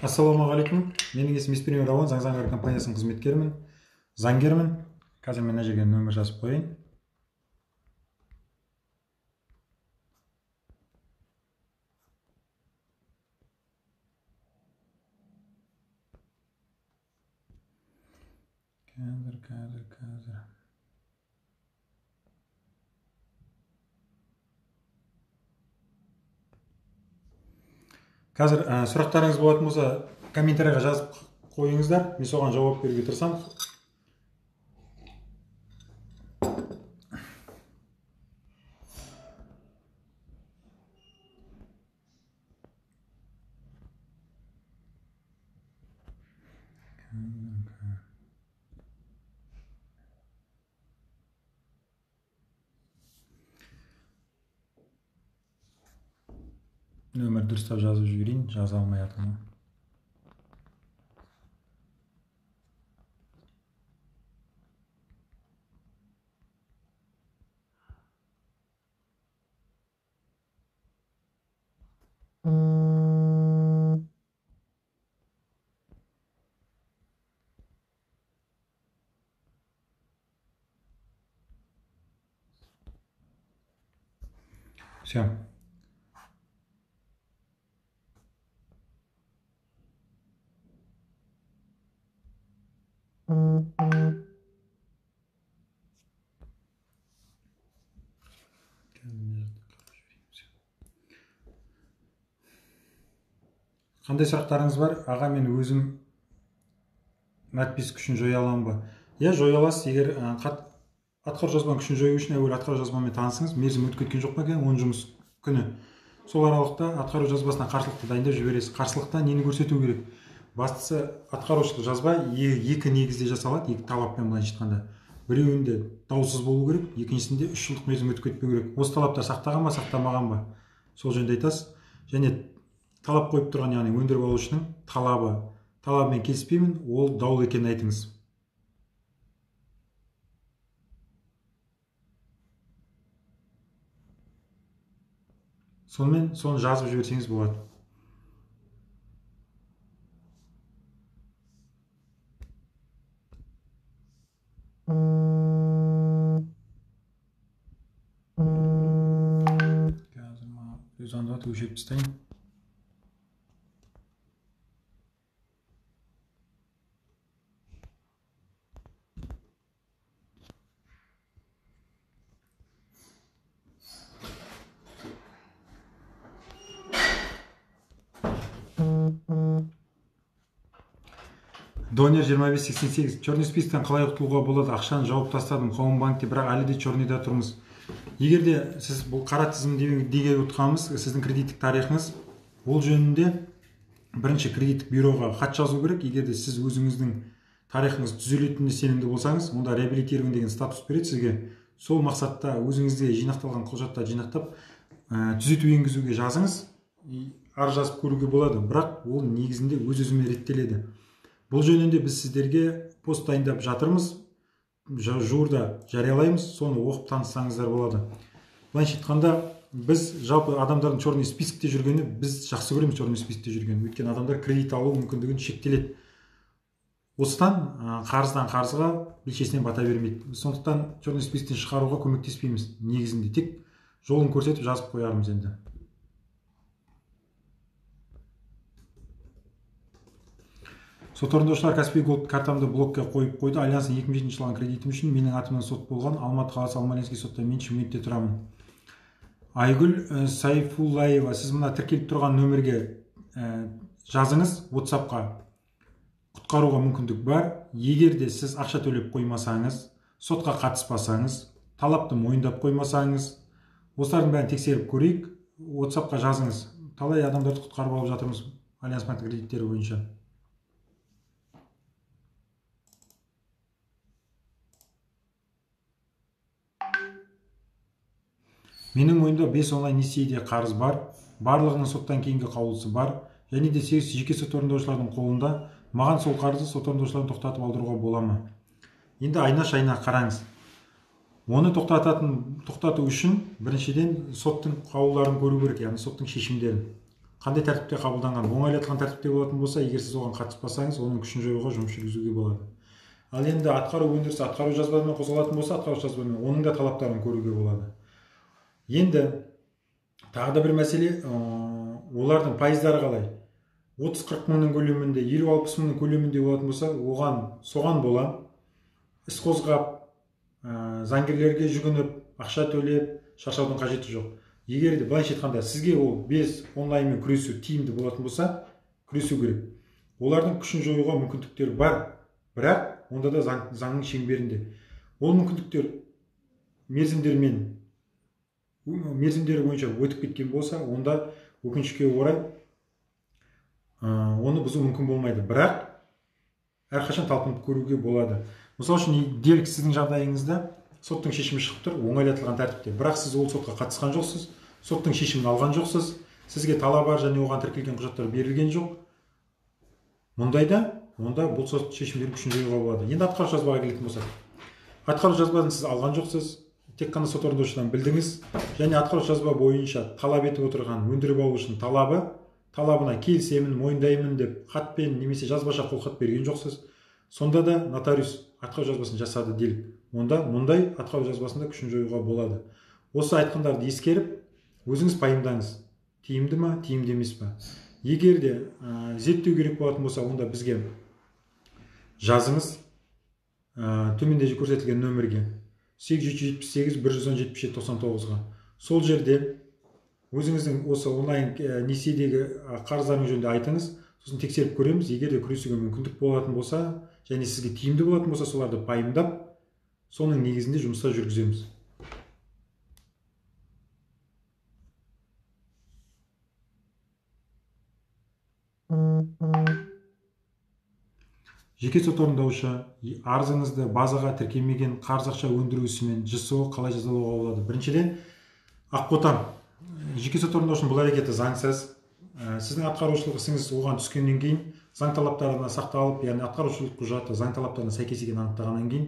Ассалаумағалейкум. Менің есімім Еспенов Рауан, Заңгар компаниясының қызметкерімін, заңгермін. Қазір мен мына жерге нөмір жазып қояйын. Қазір сұрақтарыңыз болатын болса, комментарийға жазып қойыңыздар. Мен соған жауап беруге тырысамын. Нөмір дұрыстап жазып жіберейін, жаза алмай жатырмын. Все. Қандай сұрақтарыңыз бар? Аға, мен өзім надпись күшін жоя аламын ба? Иә, жоя аласыз. Егер атқару жазбаның күшін жою үшін әуелі атқару жазбамен танысыңыз. Мерзім өтіп кеткен жоқ па екен, 10 жұмыс күні. Сол аралықта атқару жазбасына қарсылықты дайындап жібересіз. Қарсылықта нені көрсету керек? Бастысы, атқарушылық жазба екі негізде жасалады, екі талаппен былайша айтқанда. Біреуінде даусыз болу керек, екіншісінде 3 жылдық мерзім өтіп кетпеу керек. Осы талаптар сақтаған ба, сақтамаған ба? Сол жөнінде айтасыз. Және талап қойып тұрған, яғни өндіріп алушының талабымен келіспеймін, ол даулы екенін айтыңыз. Сонымен соны жазып жіберсеңіз болады. Қазір маған звондап өшіріп тастайын. Донер 2588. Черный списоктан қалай құтылуға болады? Ақшаны жауып тастадым Хоумбанкте, бірақ әлі де черныйда тұрмыз. Егер де сіз бұл қара тізім деге ұтқанымыз, сіздің кредиттік тарихыңыз, ол жөнінде бірінші кредиттік бюроға хат жазу керек. Егер де сіз өзіңіздің тарихыңыз түзелетініне сенімді болсаңыз, онда реабилитирован деген статус береді сізге. Сол мақсатта өзіңізде жинақталған құжаттарды жинақтап, түзету енгізуге жазыңыз. Ар жазып көруге болады, бірақ ол негізінде өз-өзімен реттеледі. Бұл жөнінде біз сіздерге пост дайындап жатырмыз, жуырда жариялаймыз, соны оқып таныссаңыздар болады. Былайша айтқанда, біз жалпы адамдардың черный списокте жүргені, біз жақсы көреміз черный списокте жүргені. Өйткені адамдар кредит алу мүмкіндігін шектеледі. Осыдан қарыздан қарызға белшесінен бата бермейді. Сондықтан черный списоктен шығаруға көмектеспейміз. Негізінде тек жолын көрсетіп жазып қоярмыз енді. Сот орындаушылар Каспий Голд картамды блокқа қойып қойды. Альянстың 2007 жылғы кредитім үшін менің атымнан сот болған. Алматы қаласы Алмалинский сотта, мен Шымкентте тұрамын. Айгүл Сайфуллаева, сіз мына тіркеліп тұрған нөмірге жазыңыз WhatsApp-қа. Құтқаруға мүмкіндік бар. Егер де сіз ақша төлеп қоймасаңыз, сотқа қатыспасаңыз, талапты мойындап қоймасаңыз, осылардың бәрін тексеріп көрейік. WhatsApp-қа жазыңыз. Талай адамдарды құтқарып алып жатырмыз Альянс банк кредиттері бойынша. Менің мойнымда 5 онлайн несиеде қарыз бар, барлығының соттан кейінгі қаулысы бар, және де 8 жеке сот орындаушылардың қолында. Маған сол қарызы сот орындаушыларын тоқтатып алдыруға бола ма? Енді айна-шайна қараңыз. Оны тоқтату үшін біріншіден соттың қаулыларын көру керек, яғни соттың шешімдерін. қандай тәртіпте қабылданған? Оңайлатылған тәртіпте болатын болса, егер сіз оған қатыспасаңыз, оның күшін жоюға жұмыс жүргізуге болады. Ал енді атқару өндірісі атқару жазбамен қозғалатын болса, атқару жазбамен оның да талаптарын көруге болады. Енді тағы да бір мәселе, олардың пайыздары қалай? 30-40 мыңның көлемінде, 50-60 мыңның көлемінде болатын болса, соған бола іс қозғап, заңгерлерге жүгініп, ақша төлеп, шаршаудың қажеті жоқ. Егер де былайша айтқанда сізге ол без онлайнмен күресу тиімді болатын болса, күресу керек. Олардың күшін жоюға мүмкіндіктер бар, бірақ онда да заңның шеңберінде. Ол мүмкіндіктер мерзімдері бойынша өтіп кеткен болса, онда өкінішке орай оны бұзу мүмкін болмайды. Бірақ әрқашан талпынып көруге болады. Мысалы үшін, делік сіздің жағдайыңызда соттың шешімі шығып тұр, оңайлатылған тәртіпте. Бірақ сіз ол сотқа қатысқан жоқсыз, соттың шешімін алған жоқсыз, сізге талап бар және оған тіркелген құжаттар берілген жоқ. Мұндайда, онда бұл сот шешімдерін күшін жоюға болады. Енді атқару жазбаға келетін болсақ, атқару жазбасын сіз алған жоқсыз, тек қана сот орындаушыдан білдіңіз, және атқару жазба бойынша талап етіп отырған өндіріп алушының талабына келісемін, мойындаймын деп хатпен немесе жазбаша қолхат берген жоқсыз. Сонда да нотариус атқару жазбасын жасады делік. Онда мұндай атқару жазбасында күшін жоюға болады. Осы айтқандарды ескеріп, өзіңіз пайымдаңыз. Тиімді ма, тиімді емес па? Егер де зерттеу керек болатын болса, онда бізге жазыңыз, төменде көрсетілген нөмірге 878-117-77-99-ға. Сол жерде өзіңіздің осы онлайн несиедегі қарыздарыңыз жөнінде айтыңыз, сосын тексеріп көреміз. Егер де күресуге мүмкіндік болатын болса, және сізге тиімді болатын болса, соларды пайымдап, соның негізінде жұмыста жүргіземіз. Жеке сот орындаушы арызыңызды базаға тіркелмеген қарыз ақша өндіру ісімен ЖСО қалай жазалауға болады? Біріншіден, ақботам, жеке сот орындаушының бұл әрекеті заңсыз. Сіздің атқарушылық ісіңіз оған түскеннен кейін, заң талаптарына сақталып, яғни атқарушылық құжаты заң талаптарына сәйкес екенін анықтағаннан кейін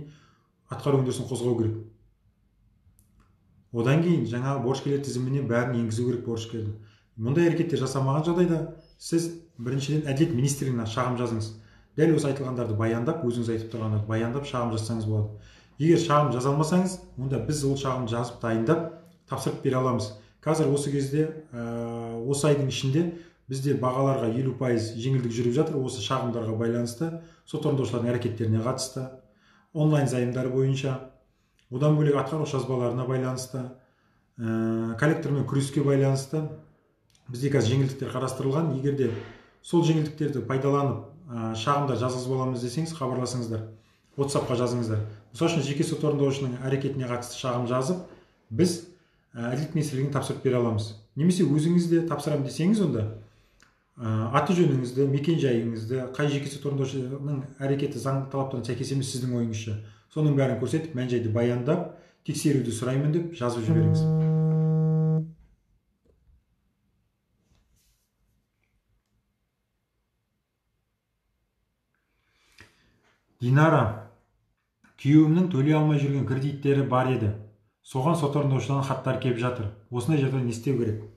атқару өндірісін қозғау керек. Одан кейін жаңағы борышкерлер тізіміне бәрін енгізу керек борышкерді. Мұндай әрекеттер жасамаған жағдайда сіз біріншіден әділет министрлігіне шағым жазыңыз. Дәл осы айтылғандарды баяндап, өзіңіз айтып тұрғандарды баяндап шағым жазсаңыз болады. Егер шағым жаза алмасаңыз, онда біз ол шағымды жазып дайындап тапсырып бере аламыз. Қазір осы кезде, осы айдың ішінде бізде бағаларға 50% жеңілдік жүріп жатыр. Осы шағымдарға байланысты, сот орындаушылардың әрекеттеріне қатысты, онлайн займдары бойынша, одан бөлек атқару жазбаларына байланысты, коллектормен күреске байланысты бізде қазір жеңілдіктер қарастырылған. Егер де сол жеңілдіктерді пайдаланып шағымдар жазғызып аламыз десеңіз, хабарласыңыздар, WhatsApp-қа жазыңыздар. Мысалы үшін жеке сот орындаушының әрекетіне қатысты шағым жазып, біз әділет министрлігіне тапсырып бере аламыз. Немесе өзіңіз де тапсырам десеңіз, онда аты жөніңізді, мекен жайыңызды, қай жеке сот орындаушының әрекеті заң талаптарына сәйкес емес сіздің ойыңызша, соның бәрін көрсетіп, мән-жайды баяндап, тексеруді сұраймын деп жазып жіберіңіз. Динара, күйеуімнің төлей алмай жүрген кредиттері бар еді. Соған сот орындаушыдан хаттар келіп жатыр. Осындай жағдайда не істеу керек?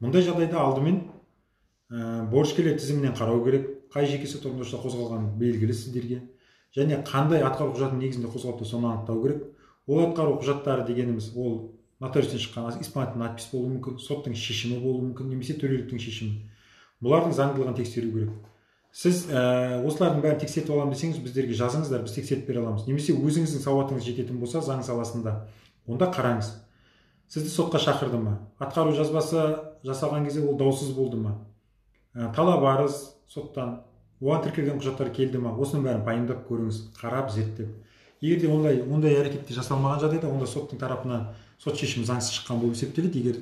Мұндай жағдайда алдымен борышкерлер тізімінен қарау керек. Қай жеке сот орындаушыда қозғалғаны белгілі сіздерге. Және қандай атқару құжатының негізінде қозғалыпты, соны анықтау керек. Ол атқару құжаттары дегеніміз, ол нотариустен шыққан исполнительный надпись болуы мүмкін, соттың шешімі болуы мүмкін, немесе төреліктің шешімі. Бұлардың заңдылығын тексеру керек. Сіз осылардың бәрін тексертіп аламын десеңіз, біздерге жазыңыздар, біз тексертіп бере аламыз. Немесе өзіңіздің сауатыңыз жететін болса, заң саласында, онда қараңыз. Сізді сотқа шақырды ма? Атқару жазбасы жасалған кезде ол даусыз болды ма? Талап арыз соттан, оған тіркелген құжаттар келді ма? Осының бәрін пайымдап көріңіз, қарап, зерттеп. Егер де ондай әрекетте жасалмаған жағдайда, онда соттың тарапынан сот шешімі заңсыз шыққан болып есептеледі. Егер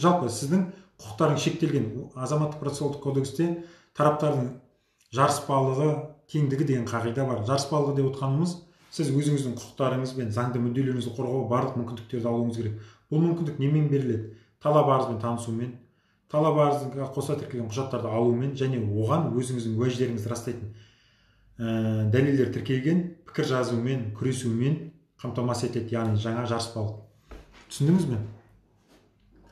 жалпы сіздің құқықтарыңыз шектелген, азаматтық процессуалдық кодексте тараптардың жарыспалығы, теңдігі деген қағида бар. Жарыспалығы деп отқанымыз, сіз өзіңіздің құқықтарыңыз бен заңды мүдделеріңізді қорғауға барлық мүмкіндіктерді алуыңыз керек. Бұл мүмкіндік немен беріледі? Талап арызбен танысумен, талап арызға қоса тіркелген құжаттарды алумен және оған өзіңіздің уәждеріңізді растайтын дәлелдер тіркелген пікір жазумен, күресумен қамтамасыз етеді, яғни жаңа жарыспалық. Түсіндіңіз бе?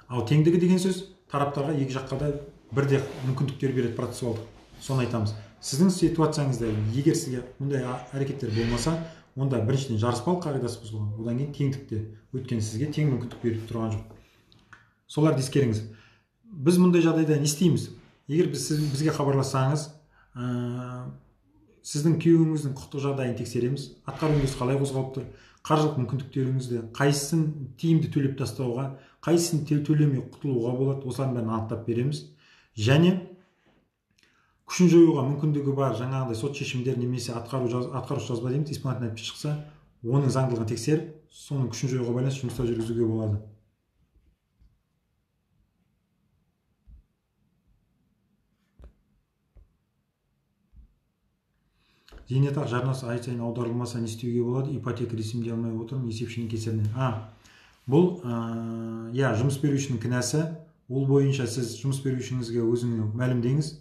Ал теңдігі деген сөз тараптарға екі жаққа да бірде мүмкіндіктер береді процессуалдық. Соны айтамыз. Сіздің ситуацияңызда егер сізге мұндай әрекеттер болмаса, онда біріншіден жарыспалық қағидасы бұзылған, одан кейін теңдікте, өйткені сізге тең мүмкіндік беріп тұрған жоқ. Соларды ескеріңіз. Біз мұндай жағдайда не істейміз? Егер бізге хабарлассаңыз, сіздің күйеуіңіздің құқықтық жағдайын тексереміз, атқаруыңыз қалай қозғалып тұр, қаржылық мүмкіндіктеріңізді, қайсысын тиімді төлеп тастауға, қайсысын төлемей құтылуға болады, осылардың бәрін анықтап береміз. Және күшін жоюға мүмкіндігі бар жаңағыдай сот шешімдер немесе атқарушы жазба дейміз, исполнительный акт шықса, оның заңдылығын тексеріп, соның күшін жоюға байланысты жұмыстар жүргізуге болады. Зейнетақы жарнасы ай сайын аударылмаса не істеуге болады? Ипотека ресімдей алмай отырмын, есепшінің кесірінен. Бұл жұмыс берушінің кінәсі. Ол бойынша сіз жұмыс берушіңізге өзіңіз мәлімдеңіз.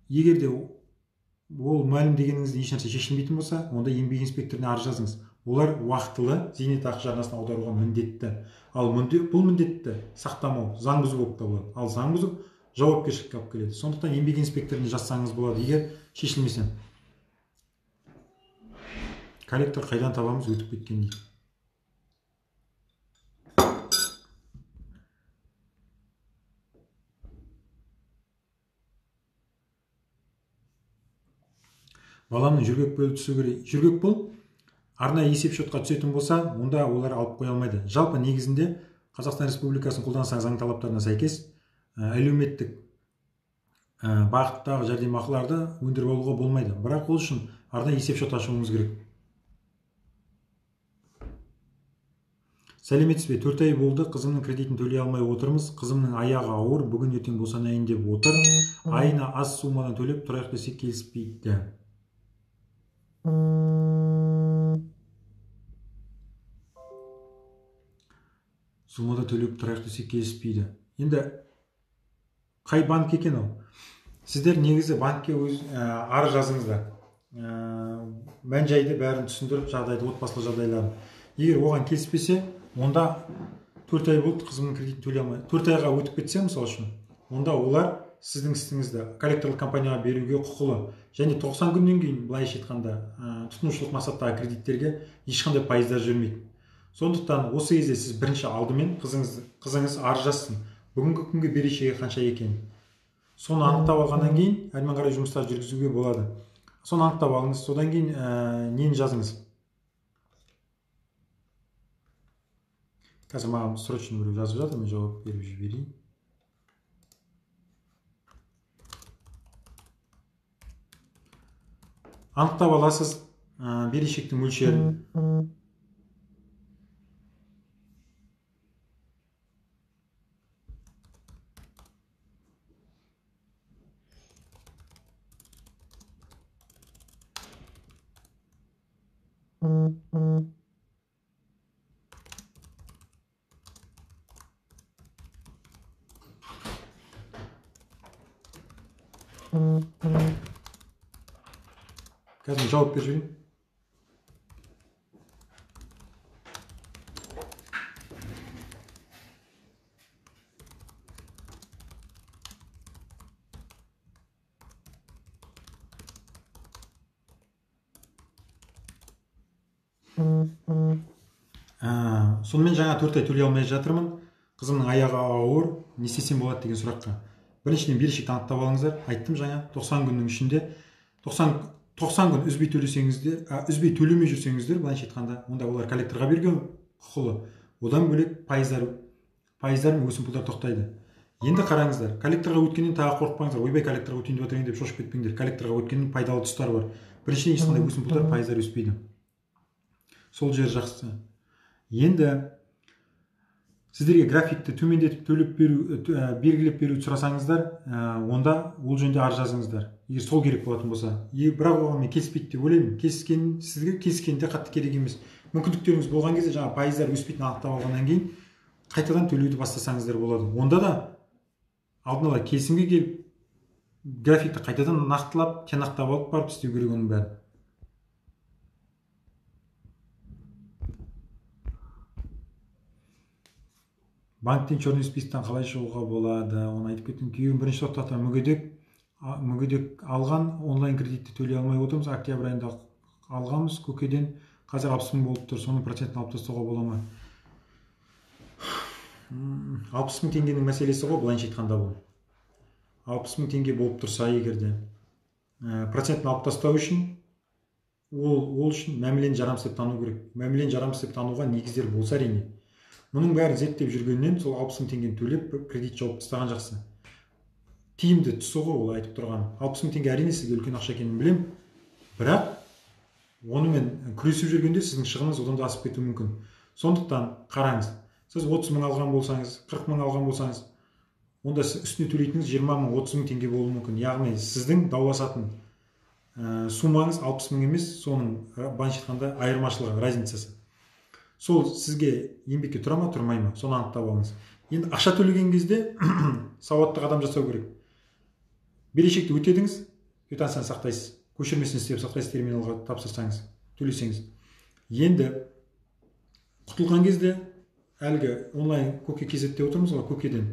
Егер де ол мәлімдегеніңізде ешнәрсе шешілмейтін болса, онда еңбек инспекторына арыз жазыңыз. Олар уақытылы зейнетақы жарнасын аударуға міндетті. Ал бұл міндетті сақтамау заң бұзу болып табылады. Ал заң бұзу жауапкершілікке алып келеді. Сондықтан еңбек инспекторына жазсаңыз болады, егер шешілмесе. Коллектор қайдан табамыз, өтіп кеткен дейді. Баламның жүргек бөлі түсу керек. Жүргек бұл арнайы есеп шотқа түсетін болса, онда олар алып қоя алмайды. Жалпы негізінде Қазақстан Республикасының қолданыстағы заң талаптарына сәйкес әлеуметтік бағыттағы жәрдемақыларды өндіріп алуға болмайды. Бірақ ол үшін арнайы есеп шот ашуымыз керек. Сәлеметсіз бе? 4 ай болды, қызымның кредитін төлей алмай отырмыз. Қызымның аяғы ауыр, бүгін ертең босанайын деп отыр. Айына аз сумадан төлеп тұрайық десек келіспейді. Сумада төлеп тұрайық десек келіспейді. Енді қай банк екен ол? Сіздер негізі банкке арыз жазыңыздар. Мән жайды бәрін түсіндіріп, жағдайды, отбасылық жағдайларын. Егер оған келіспесе, онда 4 ай болды, қызымның кредитін төлей алмай. 4 айға өтіп кетсе, мысалы үшін, онда олар сіздің істіңізді коллекторлық компанияға беруге құқылы. Және 90 күннен кейін, былайша айтқанда, тұтынушылық мақсаттағы кредиттерге ешқандай пайыздар жүрмейді. Сондықтан осы кезде сіз бірінші алдымен қызыңыз арыз жазсын. Бүгінгі күнге берешегі қанша екен. Соны анықтап алғаннан кейін, әрмен қарай жұмыстар жүргізуге болады. Соны анықтап алыңыз, содан кейін нені жазыңыз. Қазір маған срочно біреу жазып жатыр, мен жауап беріп жіберейін. Анықтап аласыз берешектің мөлшерін. Қазір жауап беріп жіберейін. Сонымен жаңа 4 ай төлей алмай жатырмын. Қызымның аяғы ауыр, не істесем болады деген сұраққа. Біріншіден берешекті анықтап алыңыздар. Айттым жаңа 90 күннің ішінде 90 күн үзбей төлесеңіздер, үзбей төлемей жүрсеңіздер, былайша айтқанда, онда олар коллекторға берген құқылы. Одан бөлек пайыздар мен өсімпұлдар тоқтайды. Енді қараңыздар, коллекторға өткеннен тағы қорықпаңыздар. Ойбай, коллекторға өтейін деп отырайын деп шошып кетпеңдер. Коллекторға өткеннің пайдалы тұстары бар. Біріншіден ешқандай өсімпұлдар, пайыздар өспейді. Сол жер жақсы. Енді сіздерге графикті төмендетіп белгілеп беруді сұрасаңыздар, онда ол жөнінде арыз жазыңыздар. Егер сол керек болатын болса. Бірақ оған мен келіспейді деп ойлаймын. Сізге келіскенде қатты керек емес. Мүмкіндіктеріңіз болған кезде жаңа пайыздар өспейтін анықтап алғаннан кейін қайтадан төлеуді бастасаңыздар болады. Онда да алдын ала келісімге келіп, графикті қайтадан нақтылап, тиянақтап алып барып істеу керек оның бәрін. банктен черный списоктан қалай шығуға болады, оны айтып кеттім. Күйеуім бірінші тоқтақта мүгедек алған, онлайн кредитті төлей алмай отырмыз. Октябрь айында алғанбыз көкеден, қазір 60 мың болып тұр, соның процентін алып тастауға бола ма? 60 мың теңгенің мәселесі ғой, былайынша айтқанда бұл. 60 мың теңге болып тұрса егерде, процентін алып тастау үшін, ол үшін мәмілені жарамсыз деп тану керек. Мәмілені жарамсыз деп тануға негіздер болса әрине. Мұның бәрін зерттеп жүргеннен сол 60 мың теңгені төлеп кредит жауып тастаған жақсы. Тиімді тұсы ғой ол айтып тұрған. 60 мың теңге әрине сізге үлкен ақша екенін білем, бірақ онымен күресіп жүргенде сіздің шығыныңыз одан да асып кетуі мүмкін. Сондықтан қараңыз, сіз 30 мың алған болсаңыз, 40 мың алған болсаңыз, онда үстіне төлейтініңіз 20 мың, 30 мың теңге болуы мүмкін. Яғни сіздің дауласатын сумаңыз 60 мың емес, соның былайша айтқанда айырмашылығы, разницасы. Сол сізге еңбекке тұра ма, тұрмай ма, соны анықтап алыңыз. Енді ақша төлеген кезде сауатты қадам жасау керек. Берешекті өтедіңіз, квитанцияны сақтайсыз, көшірмесін істеп сақтайсыз, терминалға тапсырсаңыз, төлесеңіз. Енді құтылған кезде әлгі онлайн Көке KZ-те отырмыз ғой, көкеден.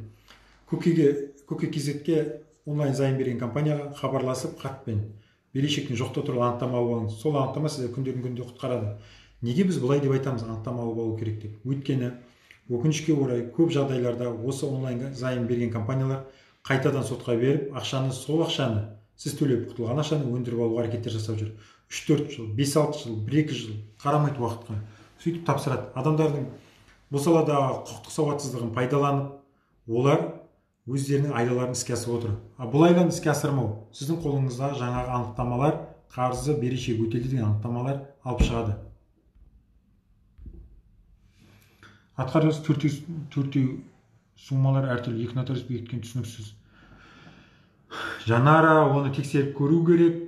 Көке KZ-ке онлайн займ берген компанияға хабарласып, хатпен берешектің жоқта туралы анықтама алып алыңыз. Сол анықтама сізді күндердің күнде құтқарады. Неге біз бұлай деп айтамыз, анықтама алып алу керек деп? Өйткені өкінішке орай көп жағдайларда осы онлайн займ берген компаниялар қайтадан сотқа беріп, сол ақшаны сіз төлеп құтылған ақшаны өндіріп алуға әрекеттер жасап жүр. 3-4 жыл, 5-6 жыл, 1-2 жыл қарамайды уақытқа. Сөйтіп тапсырады. Адамдардың бұл саладағы құқықтық сауатсыздығын пайдаланып, олар өздерінің айлаларын іске асырып отыр. Бұл айланы іске асырмау, сіздің қолыңызда жаңағы анықтамалар, қарызы, берешек өтелді деген анықтамалар алып шығады. Атқарылыс төртеу суммалар әртүрлі, екі нотариус бекіткен түсініксіз. Жанара, оны тексеріп көру керек,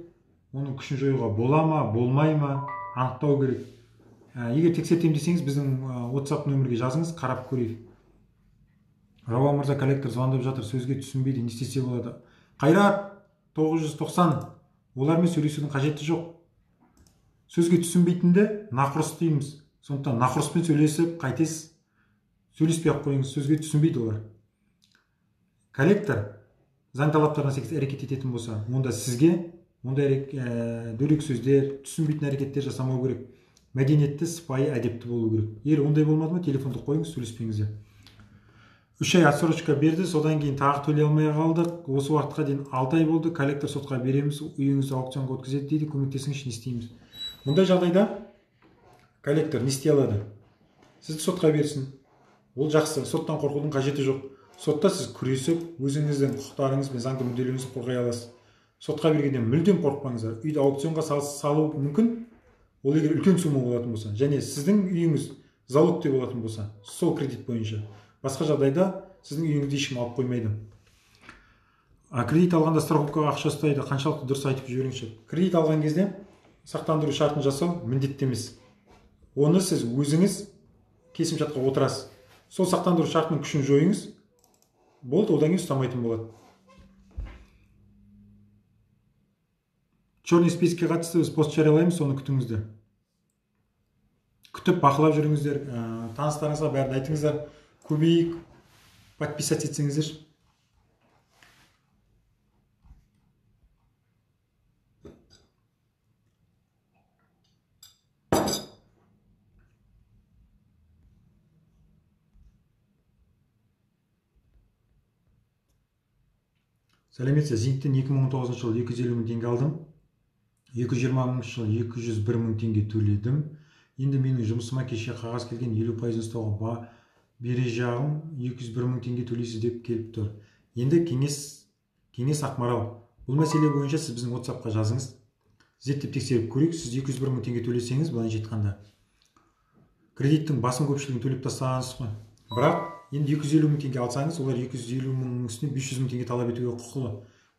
оның күшін жоюға бола ма, болмай ма, анықтау керек. Егер тексертем десеңіз, біздің WhatsApp нөмірге жазыңыз, қарап көрейік. Рауа мырза, коллектор звондап жатыр, сөзге түсінбейді, не істесе болады? Қайрат 990, олармен сөйлесудің қажеті жоқ. Сөзге түсінбейтінді нақұрыс дейміз. Сондықтан нақұрыспен сөйлесіп, қайтесіз, сөйлеспей ақ қойыңыз, сөзге түсінбейді олар. Коллектор заң талаптарына сәйкес әрекет ететін болса, онда сізге дөрекі сөздер, түсінбейтін әрекеттер жасамау керек. Мәдениетті, сыпайы, әдепті болу керек. Егер ондай болмады ма, телефонды қойыңыз, сөйлеспеңіздер. 3 ай отсрочка берді, содан кейін тағы төлей алмай қалдық. Осы уақытқа дейін 6 ай болды, коллектор сотқа береміз, үйіңізді аукционға өткізеді дейді, көмектесіңізші, не істейміз? Мұндай жағдайда коллектор не істей алады? Сізді сотқа берсін. Ол жақсы, соттан қорқудың қажеті жоқ. Сотта сіз күресіп, өзіңіздің құқықтарыңыз бен заңды мүдделеріңізді қорғай аласыз. Сотқа бергенде мүлдем қорықпаңыздар. Үйді аукционға салу мүмкін, ол егер үлкен сумма болатын болса, және сіздің үйіңіз залог деп болатын болса, сол кредит бойынша. Басқа жағдайда сіздің үйіңізді ешкім алып қоймайды. Кредит алғанда страховкаға ақша ұстайды, қаншалықты дұрыс айтып жіберіңізші. Кредит алған кезде сақтандыру шартын жасау міндетті емес. Оны сіз өзіңіз келісімшартқа отырасыз. Сол сақтандыру шартының күшін жойыңыз, болды, одан кейін ұстамайтын болады. Черный списокке қатысты біз пост жариялаймыз, соны күтіңіздер. Күтіп, бақылап жүріңіздер, таныстарыңызға бәрін айтыңыздар, көбейік, подписать етсеңіздер. Сәлеметсіз, Зинттен 2019 жылы 250 мың теңге алдым. 220 жылы 201 мың теңге төледім. Енді менің жұмысыма кеше қағаз келген 50% ұстауға бере жағым 201 мың теңге төлейсіз деп келіп тұр. Енді кеңес Ақмарал. Бұл мәселе бойынша сіз біздің WhatsApp-қа жазыңыз. Зерттеп тексеріп көрейік, сіз 201 мың теңге төлесеңіз, былайынша айтқанда кредиттің басым көпшілігін төлеп тастағансыз ғой. Бірақ енді 250 мың теңге алсаңыз, олар 250 мыңның үстіне 500 мың теңге талап етуге құқылы.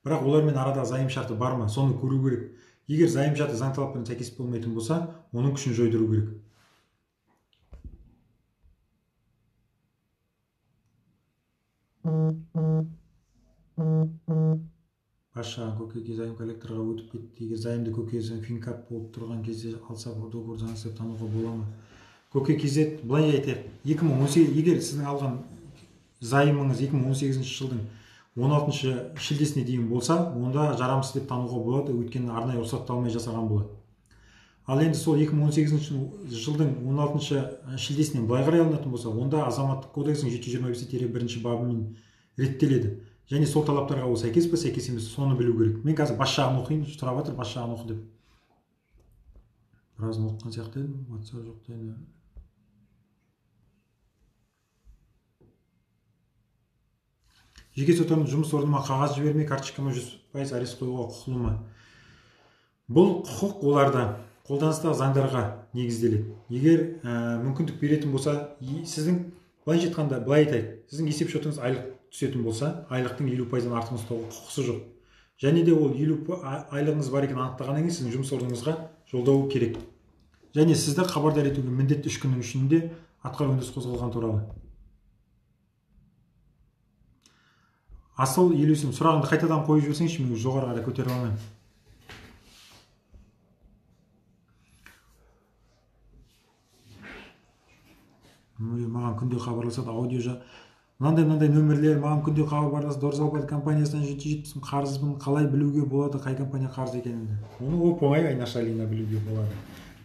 Бірақ олармен арада зайым шарты бар ма? Соны көру керек. Егер зайым шарты заң талаптарына сәйкес болмайтын болса, оның күшін жойдыру керек. Паша, көкеге зайым коллекторға өтіп кетті. Егер зайымды көкесі финкап болып тұрған кезде алса, договор заңсыз тануға бола ма? Көке KZ, былай айтайық, 2018, егер сіздің алған займыңыз 2018 жылдың 16 шілдесіне дейін болса, онда жарамсыз деп тануға болады, өйткені арнайы рұқсат алмай жасаған болады. Ал енді сол 2018 жылдың 16 шілдесінен былай қарай алынатын болса, онда азаматтық кодекстің 725-1 бабымен реттеледі. Және сол талаптарға ол сәйкес пе, сәйкес емес, соны білу керек. Мен қазір бас жағын оқиын, сұрап жатыр, бас жағын оқы деп. Біразын оқыған сияқты едім, WhatsApp жоқ енді. Жеке сотамын жұмыс орныма қағаз жібермей, карточкама 100% арест қоюға құқылы ма? Бұл құқық оларда қолданыстағы заңдарға негізделеді. Егер мүмкіндік беретін болса, сіздің былай жетқанда, былай айтайық, сіздің есеп шотыңыз айлық түсетін болса, айлықтың 50%-дан артығын ұстауға құқысы жоқ. Және де ол 50 айлығыңыз бар екен анықтағаннан кейін сіздің жұмыс орныңызға жолдау керек. Және сізді хабардар етуге міндетті 3 күннің ішінде атқару өндіріс қозғалған туралы. Асыл елеусім, сұрағыңды қайтадан қойып жіберсеңші, мен жоғары қарай көтере алмаймын. Маған күнде хабарласады, аудио мынандай нөмірлер, маған күнде хабарласады, Дорзалбад компаниясынан 770 қарызбын, қалай білуге болады, қай компания қарыз екенінде? Оны оп-оңай айнашалина білуге болады.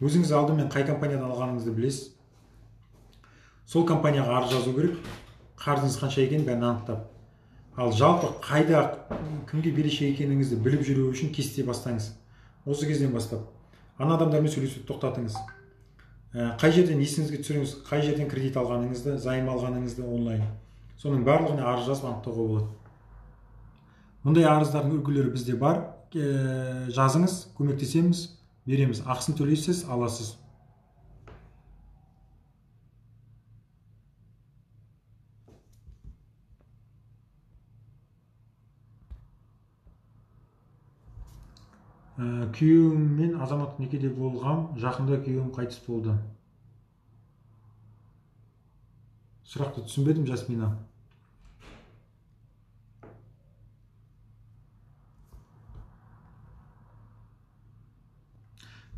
Өзіңіз алдымен қай компаниядан алғаныңызды білесіз. Сол компанияға арыз жазу керек, қарызыңыз қанша екенін бәрін анықтап. Ал жалпы қайда кімге берешек екеніңізді біліп жүру үшін кесте бастаңыз. Осы кезден бастап ана адамдармен сөйлесуді тоқтатыңыз. Қай жерден есіңізге түсіріңіз, қай жерден кредит алғаныңызды, займ алғаныңызды онлайн. Соның барлығына арыз жазып анықтауға болады. Мұндай арыздардың үлгілері бізде бар. Жазыңыз, көмектесеміз, береміз. Ақысын төлейсіз, аласыз. Күйеуіммен азаматтық некеде болғам, жақында күйеуім қайтыс болды. Сұрақты түсінбедім, Жасмина.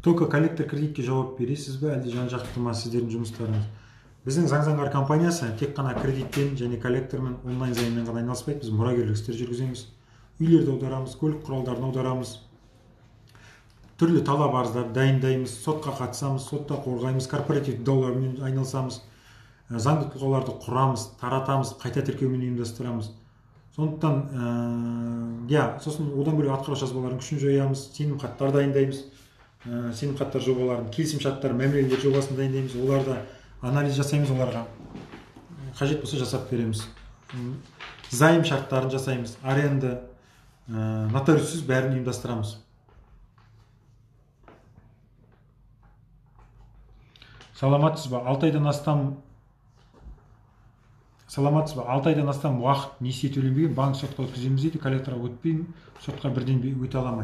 Только коллектор кредитке жауап бересіз бе, әлде жан-жақты ма сіздердің жұмыстарыңыз? Біздің Заңзаңғар компаниясы тек қана кредитпен және коллектормен, онлайн займмен ғана айналыспайды. Біз мұрагерлік істер жүргіземіз. Үйлерді аударамыз, көлік құралдарын аударамыз. Түрлі талап арыздарды дайындаймыз, сотқа қатысамыз, сотта қорғаймыз, корпоративті даулармен айналысамыз, заңды тұлғаларды құрамыз, таратамыз, қайта тіркеумен ұйымдастырамыз. Сондықтан, сосын одан бөлек атқару жазбаларын күшін жоямыз, сенім хаттар дайындаймыз, сенім хаттар жобаларын, келісім шарттар, мәмілелер жобасын дайындаймыз, оларды анализ жасаймыз, оларға қажет болса жасап береміз. Займ шарттарын жасаймыз, аренда, нотариуссыз бәрін ұйымдастырамыз. Саламатсыз ба? 6 айдан астам уақыт несие төленбеген, банк сотқа өткіземіз дейді, коллекторға өтпеймін, сотқа бірден өте ала ма?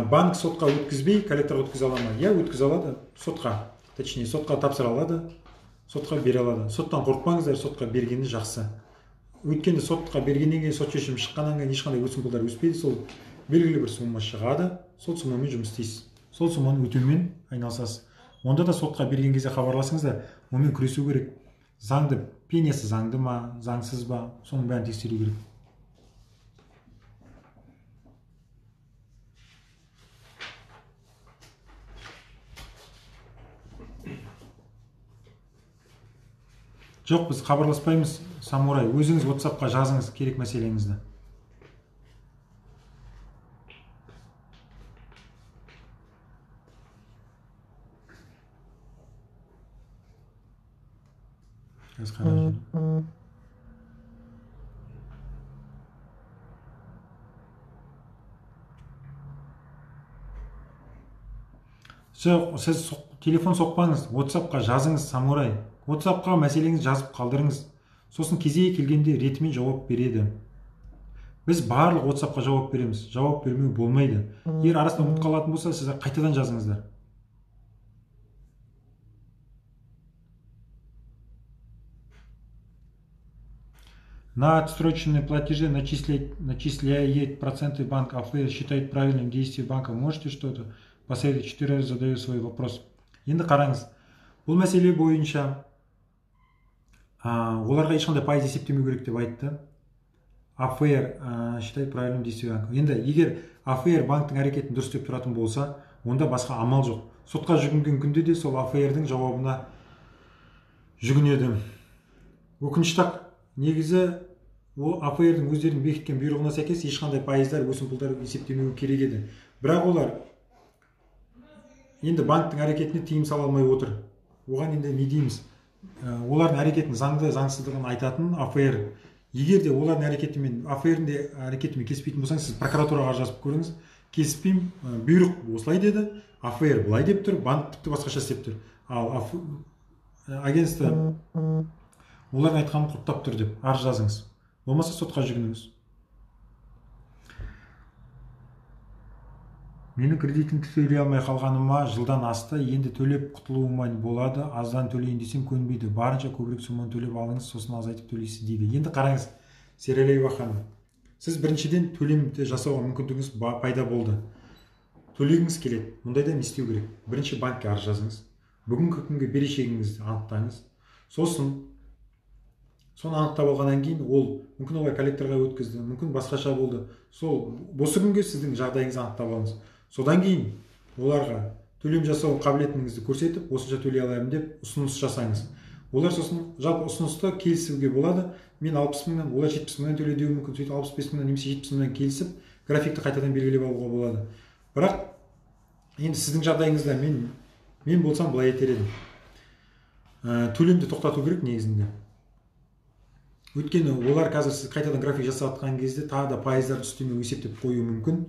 Банк сотқа өткізбей, коллекторға өткізе ала ма? Өткізе алады, сотқа, точнее, сотқа тапсыра алады, сотқа бере алады. Соттан қорықпаңыздар, сотқа бергені жақсы. Өйткені сотқа бергеннен кейін, сот шешімі шыққаннан кейін ешқандай өсімпұлдар өспейді, сол белгілі бір сумма шығады, сол суммамен жұмыс істейсіз. Сол сумманы өтеумен айналысасыз. Онда да сотқа берген кезде хабарласыңыздар, онымен күресу керек. Заңды, пениясы заңды ма, заңсыз ба, соның бәрін тексеру керек. Жоқ, біз хабарласпаймыз, Самурай. Өзіңіз WhatsApp-қа жазыңыз керек мәселеңізді. Сіз телефон соқпаңыз, WhatsApp-қа жазыңыз, Самурай. WhatsApp-қа мәселеңізді жазып қалдырыңыз. Сосын кезегі келгенде ретімен жауап береді. Біз барлық WhatsApp-қа жауап береміз. Жауап бермеу болмайды. Егер арасында ұмытып қалатын болса, сіздер қайтадан жазыңыздар. На отсроченные платежи начисляет проценты банк, а вы считаете правильным действие банка. Можете что-то посоветовать? 4 раз задаю свой вопрос. Енді қараңыз, бұл мәселе бойынша оларға ешқандай пайыз есептемеу керек деп айтты. АФР считает правильным действие. Енді егер АФР банктың әрекетін дұрыс деп тұратын болса, онда басқа амал жоқ. Сотқа жүгінген күнде де сол АФР-дің жауабына жүгінеді. Өкінішті негізі ол АФР-дің өздерінің бекіткен бұйрығына сәйкес ешқандай пайыздар, өсімпұлдар есептемеу керек еді. Бірақ олар енді банктың әрекетіне тыйым сала алмай отыр. Оған енді не дейміз? Олардың әрекетінің заңды заңсыздығын айтатын АФР. Егер де олардың әрекетімен, АФР-дің де әрекетімен келіспейтін болсаңыз, сіз прокуратураға жазып көріңіз. Келіспеймін, бұйрық осылай деді, АФР былай деп тұр, банк тіпті басқаша істеп тұр. Ал агентство олардың айтқанын құптап тұр деп арыз жазыңыз. Болмаса сотқа жүгініңіз. Менің кредитімді төлей алмай қалғаныма жылдан асты, енді төлеп құтылуыма болады, аздан төлейін десем көнбейді. Барынша көбірек сумманы төлеп алыңыз, сосын азайтып төлейсіз дейді. Енді қараңыз, Сералиева ханым, сіз біріншіден төлемді жасауға мүмкіндігіңіз пайда болды. Төлегіңіз келеді. Мұндайда не істеу керек? Бірінші банкке арыз жазыңыз. Бүгінгі күнге берешегіңізді анықтаңыз. Сосын соны анықтап алғаннан кейін ол мүмкін олар коллекторға өткізді, мүмкін басқаша болды. Сол осы күнге сіздің жағдайыңызды анықтап алыңыз. Содан кейін оларға төлем жасау қабілетіңізді көрсетіп, осынша төлей аламын деп ұсыныс жасаңыз. Олар сосын жалпы ұсынысты келісуге болады. Мен 60 мыңнан, олар 70 мыңнан төлеуі мүмкін, сөйтіп 65 мыңнан немесе 70 мыңнан келісіп, графикті қайтадан белгілеп алуға болады. Бірақ енді сіздің жағдайыңызда мен болсам былай етер едім. Төлемді тоқтату керек негізінде. Өйткені олар қазір сіз қайтадан график жасап жатқан кезде тағы да пайыздарды үстеме есептеп қоюы мүмкін.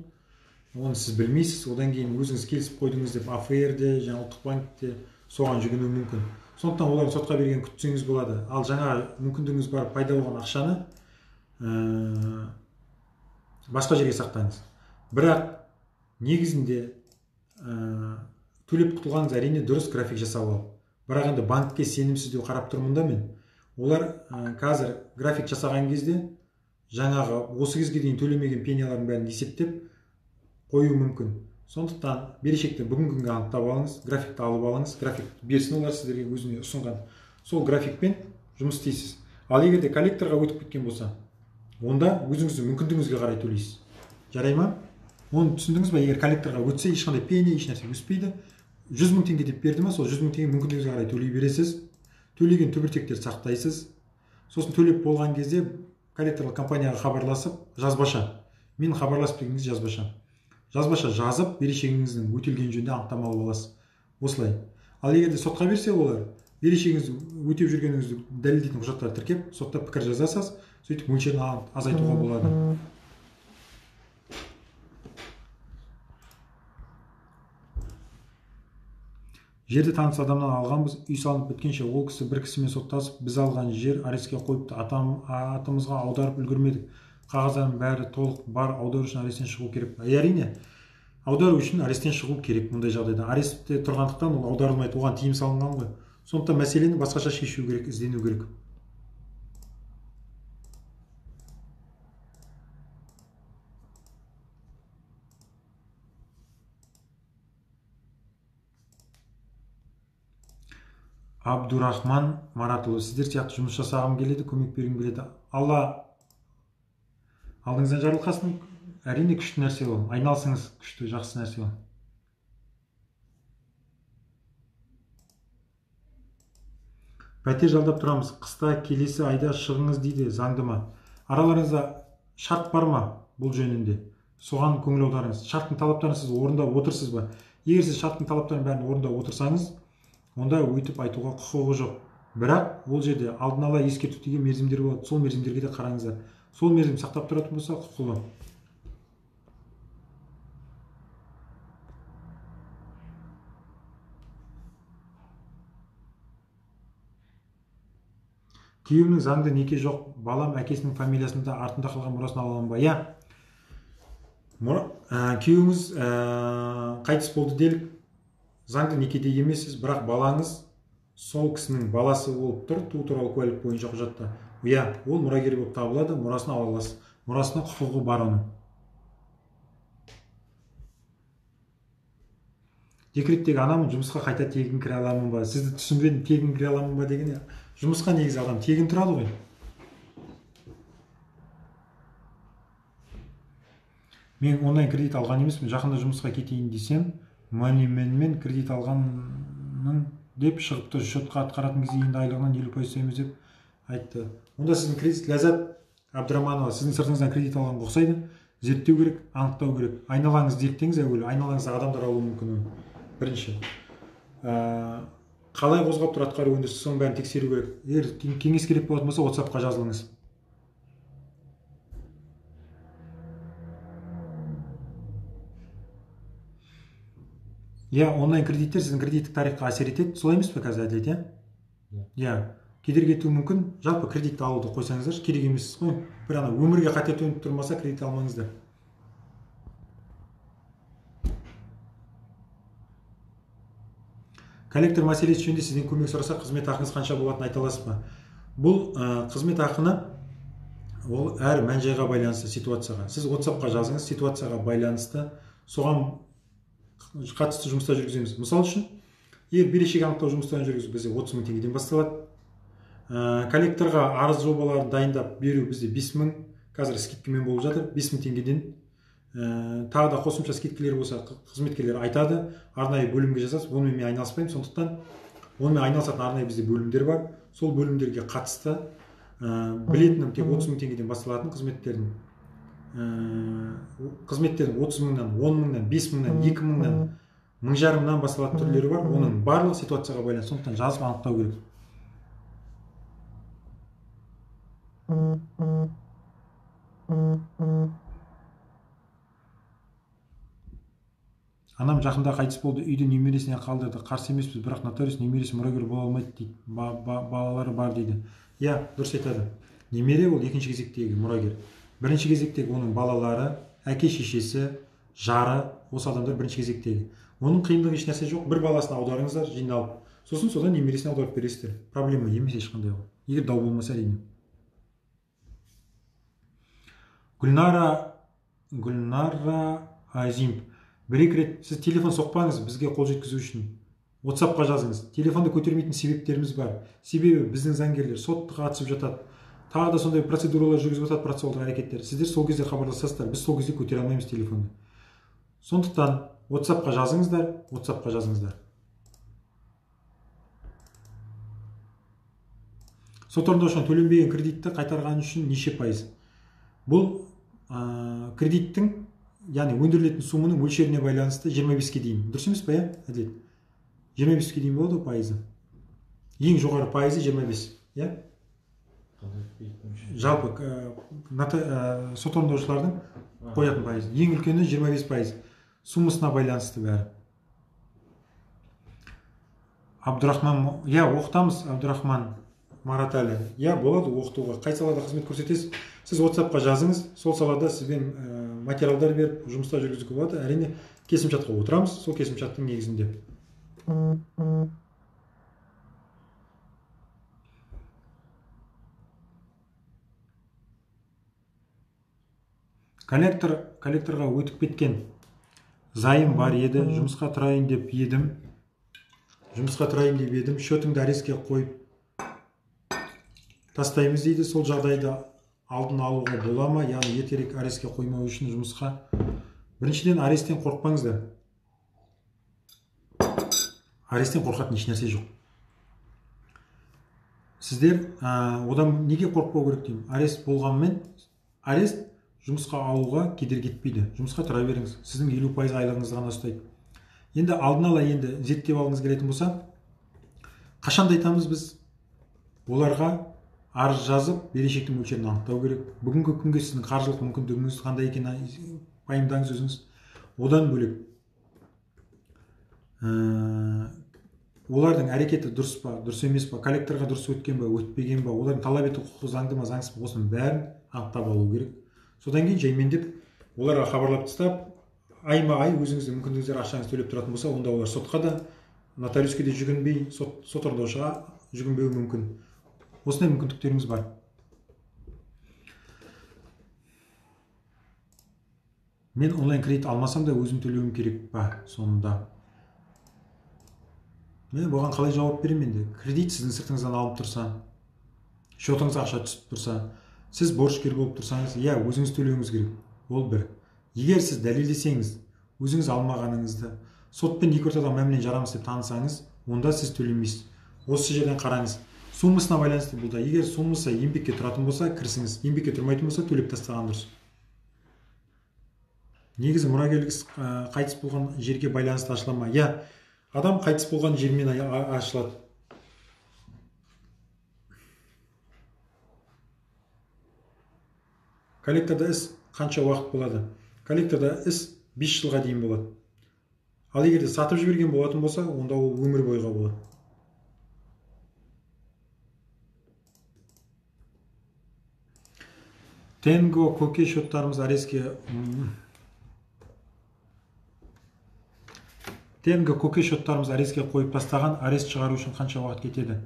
Оны сіз білмейсіз. Одан кейін өзіңіз келісіп қойдыңыз деп АФР-де, жаңа ұлттық банкте соған жүгінуі мүмкін. Сондықтан олардың сотқа берген күтсеңіз болады. Ал жаңа мүмкіндігіңіз бар пайда болған ақшаны басқа жерге сақтаңыз. Бірақ негізінде төлеп құтылғаныңыз әрине дұрыс график жасап алып. Бірақ енді банкке сенімсіздеу қарап тұрмын да мен. Олар қазір график жасаған кезде жаңағы осы кезге дейін төлемеген пенялардың бәрін есептеп қою мүмкін. Сондықтан берешекті бүгінгі күнге анықтап алыңыз, графикті алып алыңыз, график берсін олар сіздерге өзіне ұсынған. Сол графикпен жұмыс істейсіз. Ал егер де коллекторға өтіп кеткен болса, онда өзіңіздің мүмкіндігіңізге қарай төлейсіз. Жарай ма? Оны түсіндіңіз ба? Егер коллекторға өтсе, ешқандай пене, еш нәрсе өспейді. 100 мың теңге деп берді ма, сол 100 мың теңге мүмкіндігіңізге қарай төлей бересіз. Төлеген түбіртектерді сақтайсыз. Сосын төлеп болған кезде коллекторлық компанияға хабарласып, жазбаша. Мен хабарласып дегеніңіз жазбаша жазып, берешегіңіздің өтелген жөнінде анықтама алып аласыз. Осылай. Ал егер де сотқа берсе олар, берешегіңізді өтеп жүргеніңізді дәлелдейтін құжаттарды тіркеп, сотта пікір жазасыз, сөйтіп мөлшерін азайтуға болады. Жерді таныс адамнан алғанбыз, үй салынып біткенше ол кісі бір кісімен соттасып, біз алған жер арестке қойыпты, атымызға аударып үлгермедік. Қағаздардың бәрі толық бар, аудару үшін аресттен шығу керек. Әрине, аудару үшін аресттен шығу керек мұндай жағдайда. Арестте тұрғандықтан ол аударылмайды, оған тыйым салынған ғой. Сондықтан мәселені басқаша шешу керек, іздену керек. Абдурахман Маратұлы, сіздер сияқты жұмыс жасағым келеді, көмек бергім келеді. Алла алдыңыздан жарылқасын. Әрине күшті нәрсе ол. Айналсыңыз, күшті, жақсы нәрсе ол. Пәтер жалдап тұрамыз. Қыста келесі айда шығыңыз дейді, заңды ма? Араларыңызда шарт бар ма бұл жөнінде? Соған көңіл аударыңыз. Шарттың талаптарын сіз орындап отырсыз ба? Егер сіз шарттың талаптарын бәрін орындап отырсаңыз, онда өйтіп айтуға құқығы жоқ. Бірақ ол жерде алдын ала ескерту деген мерзімдер болады. Сол мерзімдерге де қараңыздар. Сол мерзім сақтап тұратын болса құқылы. Күйеуімнің заңды неке жоқ, балам әкесінің фамилиясында артында қалған мұрасын ала аламын ба? Иә. Күйеуіңіз қайтыс болды делік, заңды некеде емессіз, бірақ балаңыз сол кісінің баласы болып тұр, туу туралы куәлік бойынша құжатта. Иә, ол мұрагер болып табылады, мұрасын ала аласыз. Мұрасына құқығы бар оның. Декреттегі анамын, жұмысқа қайта тегін кіре аламын ба? Сізді түсінбедім, тегін кіре аламын ба деген. жұмысқа негізі адам тегін тұрады ғой. Мен онлайн кредит алған емеспін, жақында жұмысқа кетейін десем, Moneymanмен кредит алғанмын деп шығыпты, счетқа атқаратын кезде енді айлығынан 50% өсеміз деп айтты. Онда сіздің кредит, Ләззат Абдыраманова, сіздің сыртыңыздан кредит алғанға ұқсайды. Зерттеу керек, анықтау керек. Айналаңызды зерттеңіз әуелі, айналаңызда адамдар алуы мүмкін. Бірінші. Қалай қозғап тұр атқару өндірісі, соның бәрін тексеру керек. Егер кеңес керек болатын болса, WhatsApp-қа жазылыңыз. Онлайн кредиттер сіздің кредиттік тарихқа әсер етеді, солай емес пе қазір әділет, кедергі кетуі мүмкін. Жалпы кредитті алуды қойсаңыздар, керек емес қой. Бір өмірге қатер төніп тұрмаса, кредит алмаңыздар. Коллектор мәселесі жөнінде сізден көмек сұраса, қызмет ақыңыз қанша болатынын айта аласыз ба? Бұл қызмет ақыны ол әр мән-жайға байланысты ситуацияға. Сіз WhatsApp-қа жазыңыз, ситуацияға байланысты соған қатысты жұмыстар жүргіземіз. Мысал үшін, егер берешек анықтау жұмыстарын жүргізу бізде 30 мың теңгеден басталады. Коллекторға арыз жобаларын дайындап беру бізде 5 мың, қазір скидкамен болып жатыр, 5 мың теңгеден. Тағы да қосымша скидкалер болса, қызметкерлер айтады, арнайы бөлімге жазасыз. Онымен мен айналыспаймын, сондықтан онымен айналысатын арнайы бізде бөлімдер бар. Сол бөлімдерге қатысты білетінім тек 30 мың теңгеден басталатын қызметтердің 30 мыңнан, 10 мыңнан, 5 мыңнан, 2 мыңнан, 1,5 мыңнан басталатын түрлері бар. Оның барлығы ситуацияға байланысты, сондықтан жазып анықтау керек. Анам жақында қайтыс болды, үйді немересіне қалдырды. Қарсы емеспіз, бірақ нотариус немересі мұрагер бола алмайды дейді. Балалары бар дейді. Дұрыс айтады. Немере ол екінші кезектегі мұрагер. Бірінші кезектегі оның балалары, әке шешесі, жары, осы адамдар бірінші кезектегі. Оның қиындығы еш нәрсе жоқ. Бір баласын аударыңыздар, жиналып. Сосын содан немересіне аударып бересіздер. Проблема емес ешқандай ол. Егер дау болмаса әрине. Гүлнара Азим. Бір-екі рет сіз телефон соқпаңыз, бізге қол жеткізу үшін. WhatsApp-қа жазыңыз. Телефонды көтермейтін себептеріміз бар. Себебі біздің заңгерлер сотқа қатысып жатады. Тағы да сондай процедуралар жүргізіп жатады, процессуалдық әрекеттер. Сіздер сол кезде хабарласасыздар, біз сол кезде көтере алмаймыз телефонды. Сондықтан WhatsApp-қа жазыңыздар. Сот орындаушыдан төленбеген кредитті қайтарған үшін неше пайыз? Бұл кредиттің, яғни өндірілетін суманың мөлшеріне байланысты 25-ке дейін. Дұрыс емес па, әділет? 25-ке дейін болады пайызы. Ең жоғары пайызы 25, Жалпы сот орындаушылардың қоятын пайызы. Ең үлкені 25%. Сумасына байланысты бәрі. Абдырахман, оқытамыз, Абдырахман Маратәлі. Болады оқытуға. Қай салада қызмет көрсетесіз? Сіз WhatsApp-қа жазыңыз, сол салада сізбен материалдар беріп, жұмыста жүргізуге болады. Әрине, келісімшартқа отырамыз, сол келісімшарттың негізінде. Коллекторға өтіп кеткен зайым бар еді, жұмысқа тұрайын деп едім, счетыңды арестке қойып тастаймыз дейді. Сол жағдайда алдын алуға бола ма? Яғни ертерек арестке қоймау үшін жұмысқа. Біріншіден, аресттен қорықпаңыздар. Аресттен қорқатын еш нәрсе жоқ. Сіздер одан неге қорықпау керек деймін? Арест болғанмен, арест жұмысқа алуға кедергі етпейді. Жұмысқа тұра беріңіз. Сіздің 50% айлығыңызды ғана ұстайды. Енді алдын ала зерттеп алғыңыз келетін болса, қашанда айтамыз біз оларға арыз жазып, берешектің мөлшерін анықтау керек. Бүгінгі күнге сіздің қаржылық мүмкіндігіңіз қандай екенін пайымдаңыз өзіңіз. Одан бөлек олардың әрекеті дұрыс па, дұрыс емес па, коллекторға дұрыс өткен ба, өтпеген ба, олардың талап ету құқығы заңды ма, заңсыз ба, осының бәрін анықтап алу керек. Содан кейін жаймендеп оларға хабарлап тастап, айма-ай өзіңіздің мүмкіндігіңіздер ақшаңыз төлеп тұратын болса, онда олар сотқа да, нотариуске де жүгінбей, сот орындаушыға жүгінбеуі мүмкін. Осындай мүмкіндіктеріңіз бар. Мен онлайн кредит алмасам да өзім төлеуім керек па сонда? мен бұған қалай жауап беремін енді? Кредит сіздің сыртыңыздан алып тұрса, шотыңызға ақша түсіп тұрса, сіз борышкер болып тұрсаңыз, иә, өзіңіз төлеуіңіз керек. Ол бір. Егер сіз дәлелдесеңіз, өзіңіз алмағаныңызды, сотпен екі ортада мәміле жарамсыз деп танысаңыз, онда сіз төлемейсіз. Осы жерден қараңыз. Суммасына байланысты бұл да. Егер суммасы еңбекке тұратын болса, кірісіңіз. Еңбекке тұрмайтын болса, төлеп тастаған дұрыс. Негізі мұрагерлік іс қайтыс болған жерге байланысты ашыла ма? Иә, адам қайтыс болған жермен ашылады. Коллекторда іс қанша уақыт болады? Коллекторда іс 5 жылға дейін болады. Ал егерде сатып жіберген болатын болса, онда ол өмір бойға болады. Тенго, Коке шоттарымыз арестке Тенго, Коке шоттарымыз арестке қойып тастаған, арест шығару үшін қанша уақыт кетеді?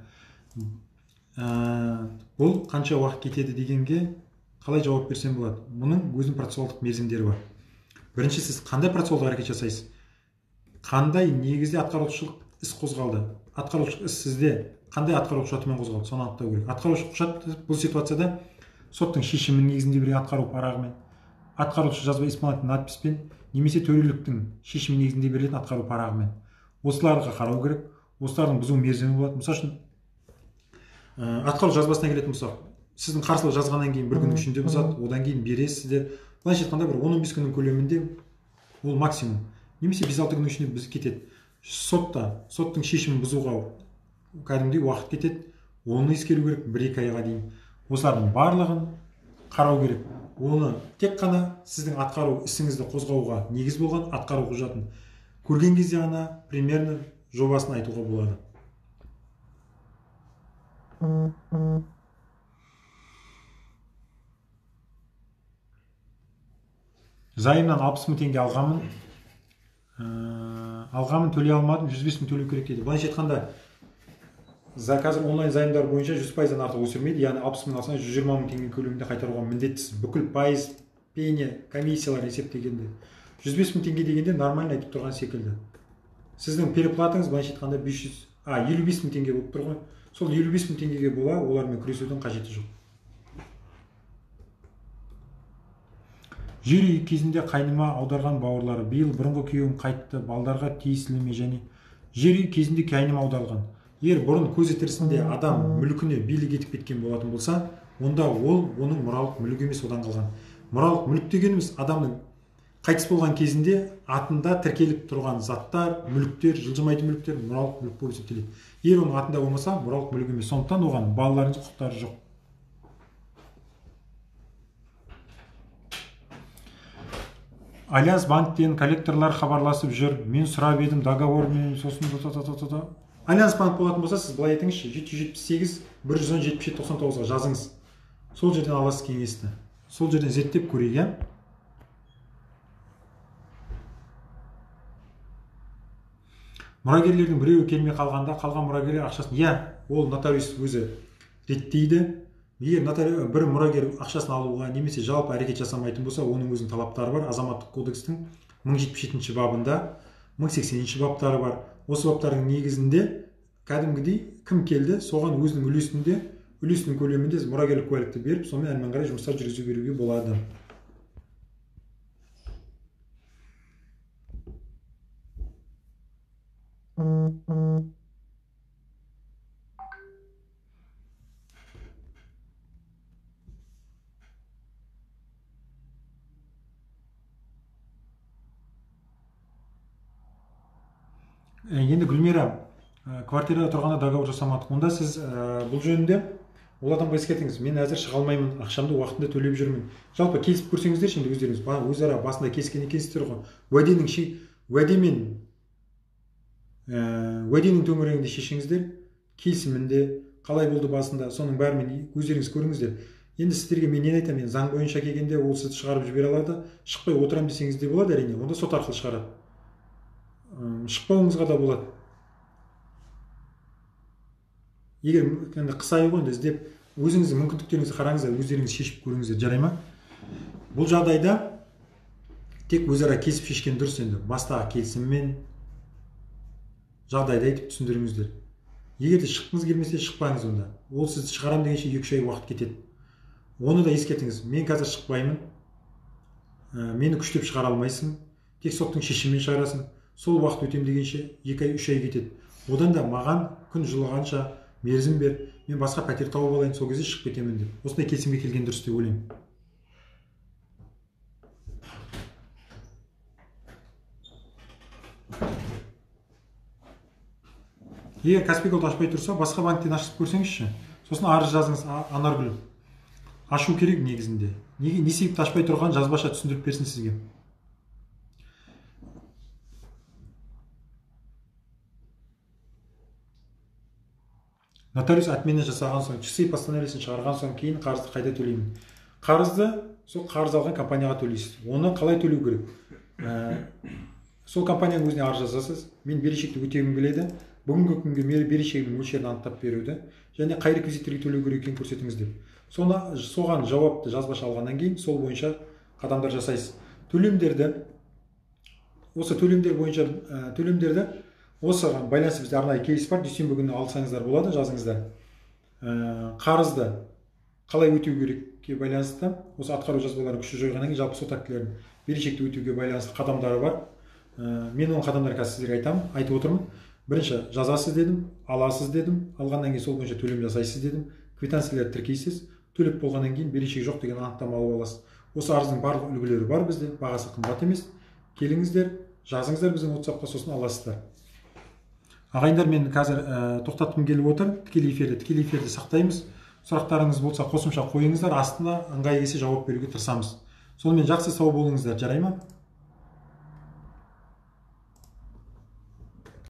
Бұл қанша уақыт кетеді дегенге қалай жауап берсем болады? Мұның өзінің процессуалдық мерзімдері бар. Бірінші, сіз қандай процессуалдық әрекет жасайсыз? Қандай негізде атқарушылық іс қозғалды? Атқарушылық іс сізде қандай атқарушы құжатымен қозғалды? Соны анықтау керек. Атқарушы құжат бұл ситуацияда соттың шешімінің негізінде берген атқару парағымен, атқарушы жазба исполнительный надписпен, немесе төреліктің шешімі негізінде берілетін атқару парағымен. Осыларға қарау керек. Осылардың бұзу мерзімі болады. Мысалы үшін атқару жазбасына келетін болсақ, сіздің қарсылық жазғаннан кейін бір күннің ішінде бұзады, одан кейін бересіздер. Былайша айтқанда бір 15 күннің көлемінде ол максимум. Немесе 5-6 күннің ішінде біз кетеді. Соттың шешімін бұзуға кәдімгідей уақыт кетеді. Оны ескеру керек 1-2 айға дейін. Осылардың барлығын қарау керек. Оны тек қана сіздің атқару ісіңізді қозғауға негіз болған атқару құжатын көрген кезде ғана примерно жобасын айтуға болады. Зайымнан 60 мың теңге алғамын, төлей алмадым, 105 мың төлеу керек дейді. Былайша айтқанда, қазір онлайн займдар бойынша 100%-дан артық өсірмейді, яғни 60 мың алсаңыз 120 мың теңге көлемінде қайтаруға міндеттісіз. Бүкіл пайыз, пене, комиссиялар есептегенде 105 мың теңге дегенде нормально айтып тұрған секілді. Сіздің переплатыңыз былайша айтқанда 55 мың теңге болып тұр ғой. Сол 55 мың теңгеге бола, олармен күресудің қажеті жоқ. Жер үй кезінде қайныма аударған бауырлары, биыл бұрынғы күйеуім қайтты, балдарға тиесілі ме? Және жер үй кезінде қайныма аударылған. Егер бұрын көзі тірісінде адам мүлкіне билік етіп кеткен болатын болса, онда ол оның мұралық мүлік емес, одан қалған. Мұралық мүлік дегеніміз адамның қайтыс болған кезінде атында тіркеліп тұрған заттар, мүліктер, жылжымайтын мүліктер мұралық мүлік болып есептеледі. Егер оның атында болмаса, мұралық мүлік емес. Сондықтан оған балаларының құқықтары жоқ. Альянс банктен коллекторлар хабарласып жүр. Мен сұрап едім договормен, сосын Альянс банк болатын болса, сіз былай айтыңызшы, 778 110 77 99-ға жазыңыз. Сол жерден аласыз кеңесті. Сол жерден зерттеп көрейік. Мұрагерлердің біреуі келмей қалғанда, қалған мұрагерлер ақшасын, ол нотариус өзі реттейді. Егер бір мұрагер ақшасын алуға немесе жалпы әрекет жасамайтын болса, оның өзінің талаптары бар. Азаматтық кодекстің 1077 бабында 1080 баптары бар. Осы баптардың негізінде кәдімгідей кім келді, соған өзінің үлесінің көлемінде мұрагерлік куәлікті беріп, сонымен әрмен қарай жұмыстар жүргізе беруге болады. Енді Гүлмира, квартирада тұрғанда договор жасамадық. Онда сіз бұл жөнінде ол адамға ескертіңіз. Мен әзір шыға алмаймын, ақшамды уақытында төлеп жүрмін. Жалпы келісіп көрсеңіздер, енді өздеріңіз өзара басында келіскен екенсіздер ғой. Уәденің төңірегінде шешіңіздер, келісімінде қалай болды басында, соның бәрімен өздеріңіз көріңіздер. Енді сіздерге мен не айтамын, заң бойынша келгенде ол сізді шығарып жібере алады, шықпай отырам десеңіз де болады, әрине. Онда сот арқылы шығарады. Шықпауыңызға да болады. Егер қысайы ғой, іздеп өзіңіздің мүмкіндіктеріңізді қараңыздар, өздеріңіз шешіп көріңіздер, жарай ма? Бұл жағдайда тек өзара келісіп шешкен дұрыс. Енді бастағы келісіммен жағдайды айтып түсіндіріңіздер. Егер де шыққыңыз келмесе шықпаңыз онда. Ол сізді шығарам дегенше 2-3 ай уақыт кетеді. Оны да ескертіңіз. Мен қазір шықпаймын. Мені күштеп шығара алмайсың. Тек соттың шешімімен шығарасың. Сол уақыт өтем дегенше 2 ай 3 ай кетеді. Одан да маған күн жылығанша мерзім бер. Мен басқа пәтер тауып алайын, сол кезде шығып кетемін деп. Осындай келісімге келген дұрыс деп ойлаймын. Егер Каспий Голд ашпай тұрса, басқа банктен ашып көрсеңізші. Сосын арыз жазыңыз, Анаргүл. Ашу керек негізінде. Не себепті ашпай тұрған жазбаша түсіндіріп берсін сізге. Нотариус отмена жасаған соң, часы постановлениесін шығарған соң кейін қарызды қайда төлеймін? Қарызды сол қарыз алған компанияға төлейсіз. Оны қалай төлеу керек? Сол компанияның өзіне арыз жазасыз. Мен берешекті өтегім келеді. Бүгінгі күнге берешегінің мөлшерін анықтап беруді және қай реквизиттерге төлеу керек екенін көрсетіңіз деп. Соған жауапты жазбаша алғаннан кейін сол бойынша қадамдар жасайсыз. Осы төлемдер бойынша осыған байланысты бізде арнайы кейс бар. Дүйсенбі күні алсаңыздар болады, жазыңыздар. Қарызды қалай өтеу керекке байланысты осы атқару жазбаларын күші жойғаннан кейін жалпы сот актілерін берешекті өтеуге байланысты қадамдары бар. Мен оның қадамдарын қазір сіздерге айтып отырмын. Бірінші, жазасыз дедім, аласыз дедім, алғаннан кейін сол бойынша төлем жасайсыз дедім, квитанцияларды тіркейсіз, төлеп болғаннан кейін берешек жоқ деген анықтама алып аласыз. Осы арыздың барлық үлгілері бар бізде, бағасы қымбат емес. Келіңіздер, жазыңыздар біздің WhatsApp-қа, сосын аласыздар. Ағайындар, мен қазір тоқтатқым келіп отыр. Тікелей эфирді сақтаймыз. Сұрақтарыңыз болса қосымша қойыңыздар, астына ыңғай келсе жауап беруге тырысамыз. Сонымен жақсы сау болыңыздар, жарай ма?